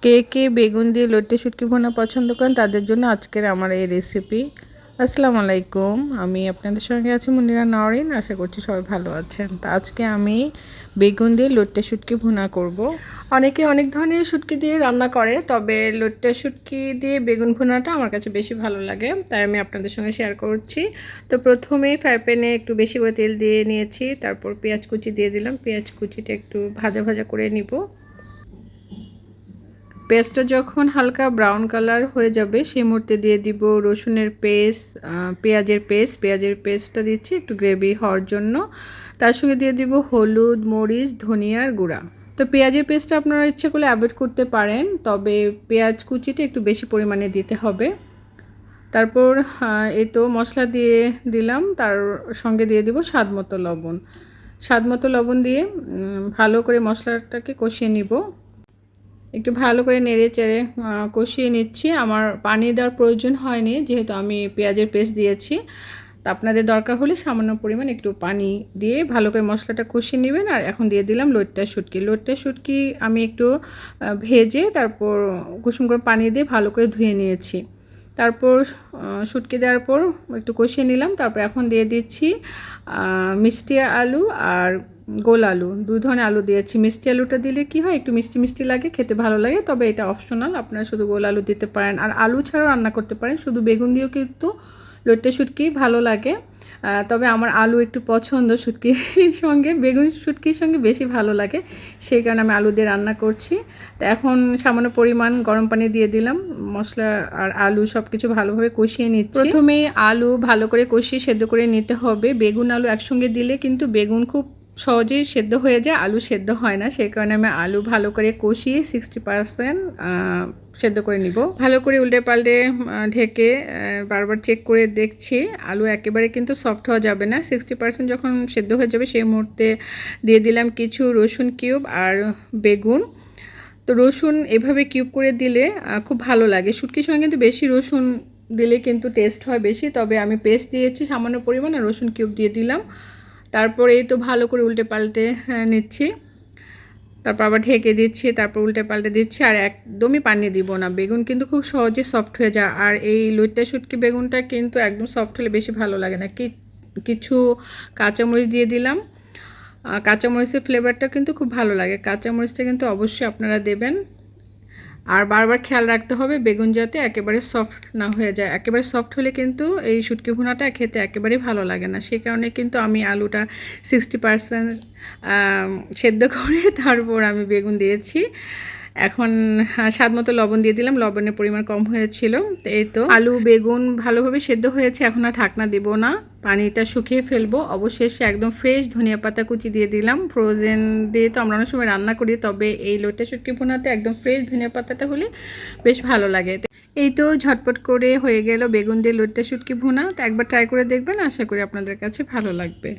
কে কে বেগুন দিয়ে লটে শুটকি ভুনা পছন্দ করেন তাদের জন্য আজকের আমার এই রেসিপি। আসসালামু আলাইকুম, আমি আপনাদের সঙ্গে আছি মুনিরা নওরিন। আশা করছি সবাই ভালো আছেন। তো আজকে আমি বেগুন দিয়ে লটে শুটকি ভুনা করব। অনেকে অনেক ধরনের শুটকি দিয়ে রান্না করে, তবে লটে শুটকি দিয়ে বেগুন ভুনাটা আমার কাছে বেশি ভালো লাগে, তাই আমি আপনাদের সঙ্গে শেয়ার করছি। তো প্রথমেই ফ্রাই প্যানে একটু বেশি করে তেল দিয়ে নিয়েছি, তারপর পেঁয়াজ কুচি দিয়ে দিলাম। পেঁয়াজ কুচিটা একটু ভাজা ভাজা করে নিব। পেস্টটা যখন হালকা ব্রাউন কালার হয়ে যাবে সেই মুহূর্তে দিয়ে দিব রসুনের পেস্ট, পেঁয়াজের পেস্টটা দিচ্ছি একটু গ্রেভি হওয়ার জন্য। তার সঙ্গে দিয়ে দিব হলুদ, মরিচ, ধনিয়ার গুঁড়া। তো পেঁয়াজের পেস্টটা আপনারা ইচ্ছে করলে অ্যাভয়েড করতে পারেন, তবে পেঁয়াজ কুচিটা একটু বেশি পরিমাণে দিতে হবে। তারপর এই তো মশলা দিয়ে দিলাম, তার সঙ্গে দিয়ে দিব স্বাদ মতো লবণ দিয়ে ভালো করে মশলাটাকে কষিয়ে নিব। একটু ভালো করে নেড়ে চেড়ে কষিয়ে নিচ্ছি। আমার পানি দেওয়ার প্রয়োজন হয়নি, যেহেতু আমি পেঁয়াজের পেস্ট দিয়েছি। তা আপনাদের দরকার হলে সামান্য পরিমাণ একটু পানি দিয়ে ভালো করে মশলাটা কষিয়ে নেবেন। আর এখন দিয়ে দিলাম লটটা শুটকি আমি একটু ভেজে তারপর কুসুম করে পানি দিয়ে ভালো করে ধুয়ে নিয়েছি। তারপর শুটকি দেওয়ার পর একটু কষিয়ে নিলাম। তারপর এখন দিয়ে দিচ্ছি মিষ্টি আলু আর গোল আলু, দুই ধরনের আলু দিয়েছি। মিষ্টি আলুটা দিলে কি হয়, একটু মিষ্টি মিষ্টি লাগে, খেতে ভালো লাগে, তবে এটা অপশনাল, আপনারা শুধু গোল আলু দিতে পারেন। আর আলু ছাড়াও রান্না করতে পারেন, শুধু বেগুন দিয়েও কিন্তু লটে শুটকি ভালো লাগে। তবে আমার আলু একটু পছন্দ শুটকির সঙ্গে, বেগুন শুটকির সঙ্গে বেশি ভালো লাগে, সেই কারণে আমি আলু দিয়ে রান্না করছি। তো এখন সামান্য পরিমাণ গরম পানি দিয়ে দিলাম। মশলা আর আলু সব কিছু ভালোভাবে কষিয়ে নিচ্ছি। প্রথমে আলু ভালো করে কষিয়ে সেদ্ধ করে নিতে হবে। বেগুন আলু একসঙ্গে দিলে কিন্তু বেগুন খুব সহজেই সেদ্ধ হয়ে যায়, আলু সেদ্ধ হয় না। সেই কারণে আমি আলু ভালো করে কষিয়ে 60% সেদ্ধ করে নিব। ভালো করে উল্টে পাল্টে ঢেকে বারবার চেক করে দেখছি। আলু একেবারে কিন্তু সফট হওয়া যাবে না। 60% যখন সেদ্ধ হয়ে যাবে সেই মুহূর্তে দিয়ে দিলাম কিছু রসুন কিউব আর বেগুন। তো রসুন এভাবে কিউব করে দিলে খুব ভালো লাগে। শুটকির সঙ্গে কিন্তু বেশি রসুন দিলে কিন্তু টেস্ট হয় বেশি, তবে আমি পেস্ট দিয়েছি সামান্য পরিমাণ আর রসুন কিউব দিয়ে দিলাম। তারপর এই তো ভালো করে উল্টে পাল্টে নিচ্ছি। তারপর আবার ঢেকে দিচ্ছি, তারপর উল্টে পাল্টে দিচ্ছি। আর একদমই পানি দিব না, বেগুন কিন্তু খুব সহজে সফট হয়ে যায়। আর এই লইট্টা শুটকি বেগুনটা কিন্তু একদম সফট হলে বেশি ভালো লাগে না। কিছু কাঁচামরিচ দিয়ে দিলাম। কাঁচামরিচের ফ্লেভারটা কিন্তু খুব ভালো লাগে, কাঁচামরিচটা কিন্তু অবশ্যই আপনারা দেবেন। আর বারবার খেয়াল রাখতে হবে বেগুন যাতে একেবারে সফট না হয়ে যায়। একেবারে সফট হলে কিন্তু এই শুটকি ভুনাটা খেতে একেবারেই ভালো লাগে না। সেই কারণে কিন্তু আমি আলুটা 60% সেদ্ধ করে তারপর আমি বেগুন দিয়েছি। এখন স্বাদ মতো লবণ দিয়ে দিলাম, লবণের পরিমাণ কম হয়েছিল। তো এই তো আলু বেগুন ভালোভাবে সেদ্ধ হয়েছে, এখন আর ঢাকনা দেব না, পানিটা শুকিয়ে ফেলবো। অবশেষে একদম ফ্রেশ ধনিয়া পাতা কুচি দিয়ে দিলাম। ফ্রোজেন দিয়ে তো আমরা অনেক সময় রান্না করি, তবে এই লটে শুটকি ভুনাতে একদম ফ্রেশ ধনিয়া পাতাটা হলে বেশ ভালো লাগে। এই তো ঝটপট করে হয়ে গেল বেগুন দিয়ে লটে শুটকি ভুনা। তো একবার ট্রাই করে দেখবেন, আশা করি আপনাদের কাছে ভালো লাগবে।